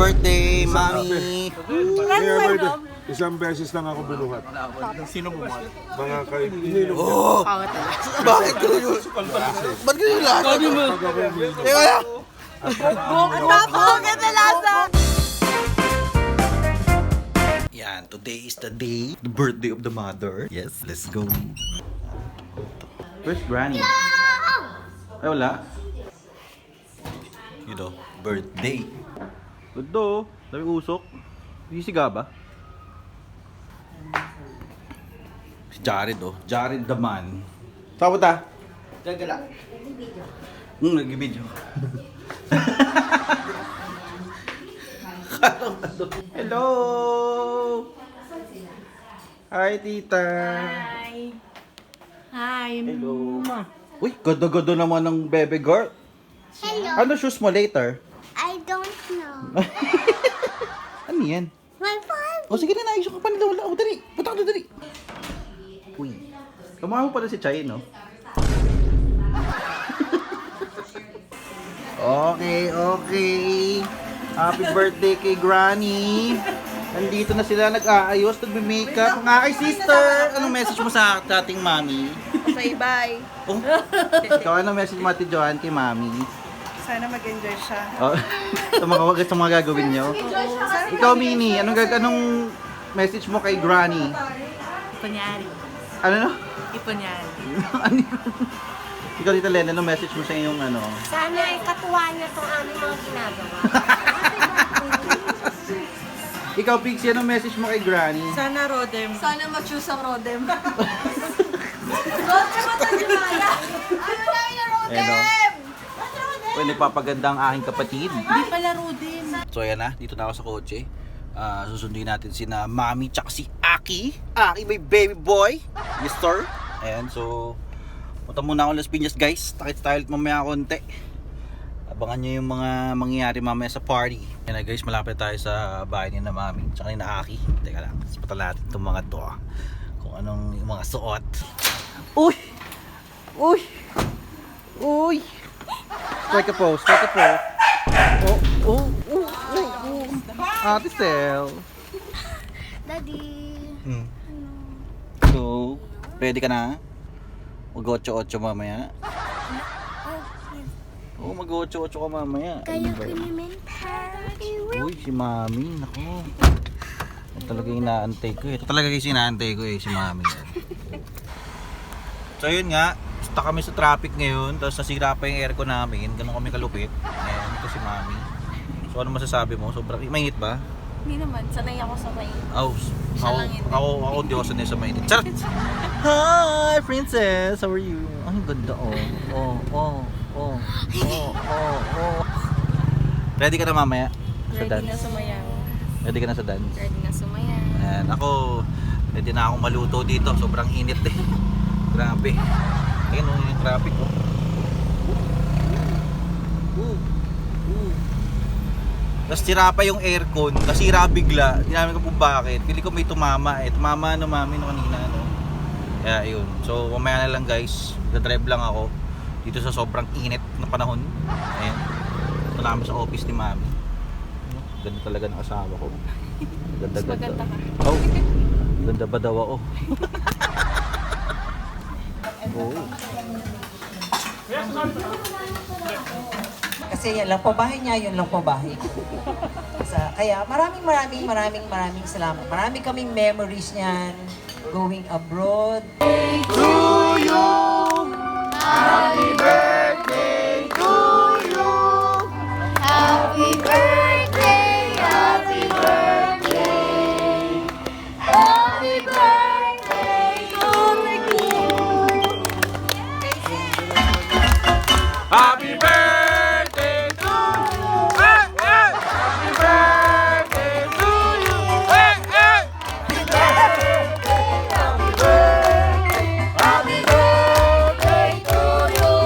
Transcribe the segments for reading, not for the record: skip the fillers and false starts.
birthday, Mami! Isang beses lang ako binuhat. Sino bumali? Mga kaibigan. Oh! Bakit ganyan? Ba't ganyan lahat? Kaya! Napakaganda na lasa! Yan, today is the day, the birthday of the mother. Yes, let's go. Where's Granny? Ay, wala. You know, birthday. Good do. Dami usok. Sisiga ba? Si Jared, oh. Jared the man. Saan ta? Gagala. Nag-video. Hello! Hi, tita. Hi! Hi! Hello. Uy, ganda-ganda naman ng bebe girl. Hello. Ano shoes mo later? I don't know. Ano yan? My phone. O sige na, naisok ka pa ni Lola. O dali, punta ka na dali. Uy, kamukha mo pala si Chay, no? Okay. Happy birthday kay Granny. Nandito na sila nag-aayos, nagme-makeup. Mga kay sister, anong message mo sa ating mami? Say bye! Oh, ikaw anong message mo Ate Joanne kay mami? Sana mag-enjoy siya. Oh, sa mga gagawin nyo? Ikaw, Mini, anong message mo kay Granny? Ipanyari. Ano no? Ipanyari. Ano yun? Ikaw, Tita Len, anong message mo sa iyong ano? Sana ay katuwa niya itong aming mga ginagawa. Ikaw, Pixie, anong message mo kay Granny? Sana Rodem. Sana ma-choose ang Rodem. Rodem at Anjumaya! Ano na yung Rodem? Uy, nagpapaganda ang aking kapatid. Hindi pala Rodem. So ayan na, dito na ako sa kotse. Susundin natin sina Mami tsaka si Aki. Aki, may baby boy. Yes, sir. Ayan, so punta muna ako Las Piñas, guys. Takit tayo ulit mamaya konti. Abangan nyo yung mga mangyayari mamaya sa party. Ayan na guys, malapit tayo sa bahay ni na Mami tsaka ni na Aki. Teka lang, sapatal natin itong mga to. Kung anong yung mga suot. Uy! Uy! Uy! Strike a pose, strike a pose. Oh. Ate Sel. Daddy. So, ready ka na? Mag-8-8 mamaya. Oo, mag-8-8 ka mamaya. Kayo kunimentary. Uy, si Mami. Naku. Ito talaga yung inaantay ko eh. Ito talaga yung inaantay ko eh, si Mami. So yun nga, stuck kami sa traffic ngayon. Tapos nasira pa yung aircon namin. Ganun kami kalupit. Ayan, ito si Mami. So ano masasabi mo? Sobrang mainit ba? Hindi naman, sanay ako sa mainit. Ako di ako sanay sa mainit. Charot! Hi, princess! How are you? Ang ganda oh. Ready ka na mamaya? Sa Ready dance? na sumayaw. Ready ka na sa dance? Ready na sumayaw. Ayan, ako, ready na akong maluto dito. Sobrang init eh. Grabe. Ayun yung traffic oh. Tapos sira pa yung aircon, nasira bigla. Hindi namin kung bakit. Pili ko may tumama eh. Tumama ano mami no kanina no. Kaya yun. So mamaya na lang guys. Nag-drive lang ako dito sa sobrang init na panahon. Ayan. Ito namin sa office ni mami. Ganda talaga ng asawa ko. Ganda. Maganda ka. Oh. Ganda ba daw ako? Oh. Kasi yan lang po bahay niya, yun lang po bahay ko. Kaya maraming salamat. Marami kaming memories niyan going abroad. To you, happy birthday to you. Happy birthday, happy birthday. Happy birthday to you. Happy birthday to you. Hey, hey. Happy birthday to you. Hey, hey. Happy birthday to you.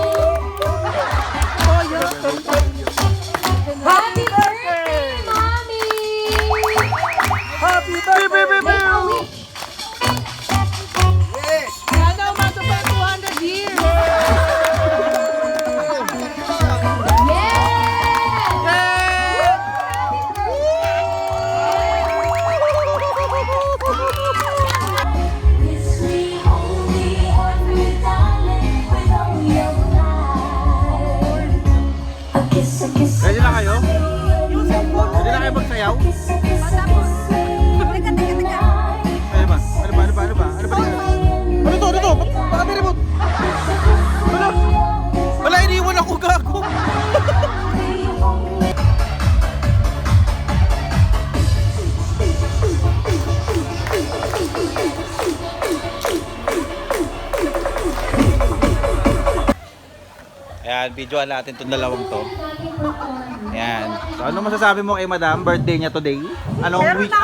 sayaw? Matapos. Teka. Ano ba? Ano to? Baka may remote? Wala, iniwan ako, gago. Ayan, videoan natin itong dalawang to. Ayan. So, ano masasabi mo kay Madam? Birthday niya today? Anong wish?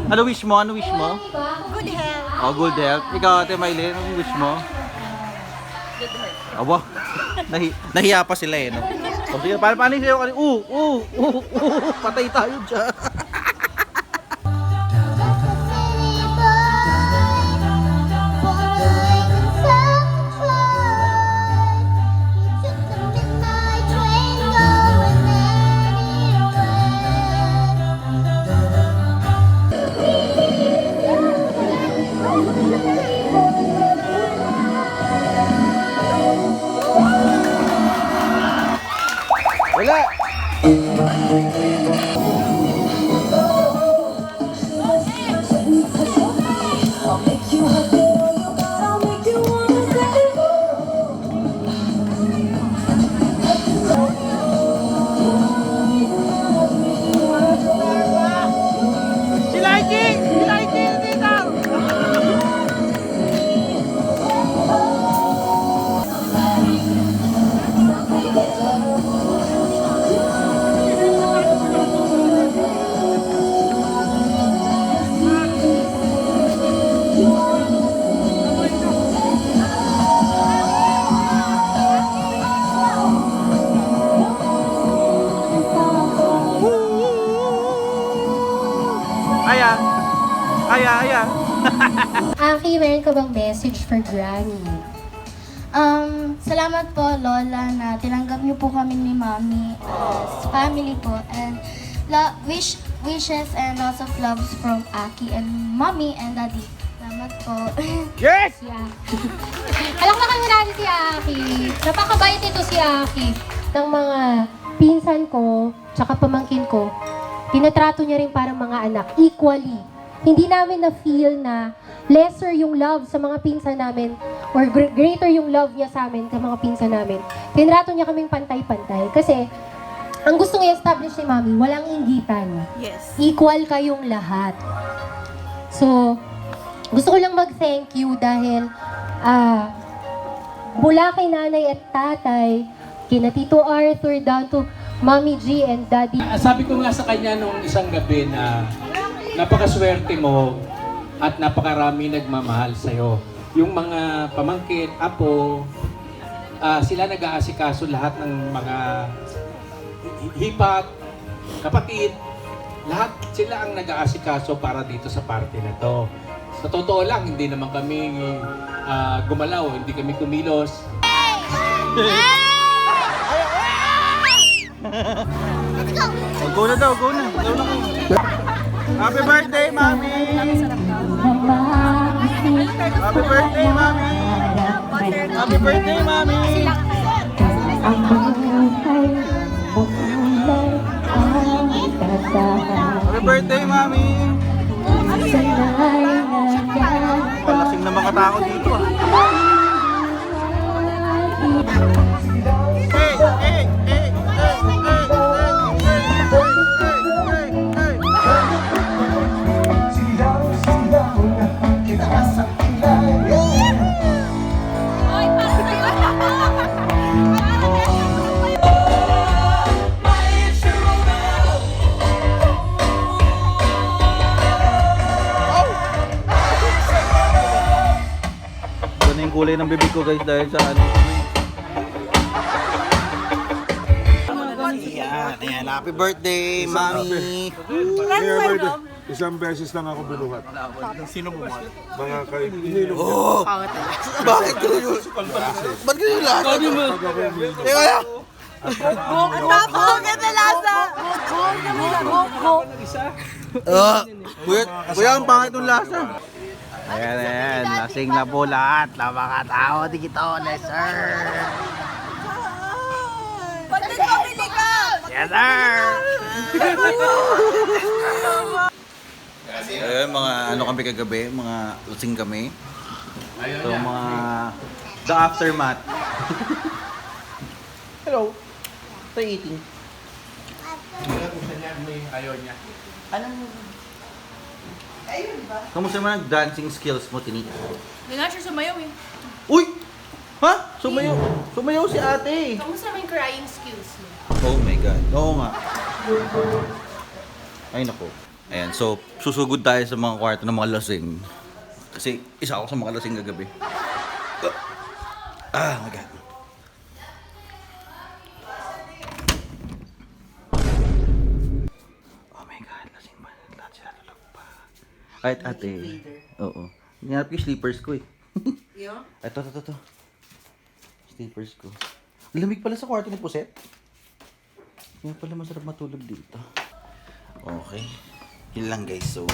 Ano wish mo? Ano wish mo? Good health. Oh, good health. Ikaw, Ate Maylin, anong wish mo? Good health. Aba, nahiya pa sila eh, no? O sige, paano yung sayo? Patay tayo dyan. Wala! Si Lightning dito! Aya. Aki, meron ka bang message for Granny? Salamat po, Lola, na tinanggap niyo po kami ni Mami as family po. And wishes and lots of loves from Aki and Mommy and Daddy. Salamat po. Yes! Si Aki. Palakpakan mo natin si Aki. Napakabait ito si Aki. Ng mga pinsan ko, tsaka pamangkin ko, tinatrato niya rin parang mga anak, equally. Hindi namin na-feel na lesser yung love sa mga pinsan namin or greater yung love niya sa amin sa mga pinsan namin. Tinrato niya kaming pantay-pantay. Kasi, ang gusto niya establish ni Mami, walang inggitan. Yes. Equal kayong lahat. So, gusto ko lang mag-thank you dahil mula kay nanay at tatay, kina Tito Arthur, down to Mami G and Daddy. Sabi ko nga sa kanya nung isang gabi na napakaswerte mo at napakarami nagmamahal sa'yo. Yung mga pamangkin, apo, sila nag-aasikaso lahat ng mga hipat, kapatid, lahat sila ang nag-aasikaso para dito sa party na to. Sa totoo lang, hindi naman kami gumalaw, hindi kami kumilos. Go na daw, go na. Happy birthday, Mami! Happy birthday, Mami! Happy birthday, Mami! Happy birthday, Mami! Palasing na mga tao dito. Ito na yung kulay ng bibig ko guys dahil sa ano. Ayan. Happy birthday, Mami! Birthday. Isang beses lang ako binuhat. Sino bumali? Mga kaibigan. Oh! Bakit ganyan? Ba't ganyan lahat? Teka lang! Napakaganda na lasa. Kuya, ang pangit ng lasa. Ayan. Lasing na po lahat. Napakatao. Di kita honest, sir. Ba't nagpabili ka? Yes, sir! Ayun, mga ano kami kagabi, mga lasing kami. So, mga the aftermath. Hello. What are you eating? Ayaw niya. Kamusta naman ang dancing skills mo, Tini? Hindi nga siya sumayaw eh. Uy! Ha? Sumayaw. Sumayaw si ate. Kamusta naman yung crying skills mo? Oh my God. Oo nga. Ay nako. Ayan, so susugod tayo sa mga kwarto ng mga lasing. Kasi isa ako sa mga lasing kagabi. My God. Oh my God, lasing ba? Lahat sila tulog pa. Kahit ate. Oo. Hinarap ko yung sleepers ko eh. Ito. Sleepers ko. Lamig pala sa kwarto ni Puset. Kaya pala masarap matulog dito. Okay. Yun lang guys. So,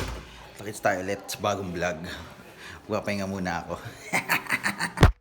takits tayo ulit sa bagong vlog. Papahinga muna ako.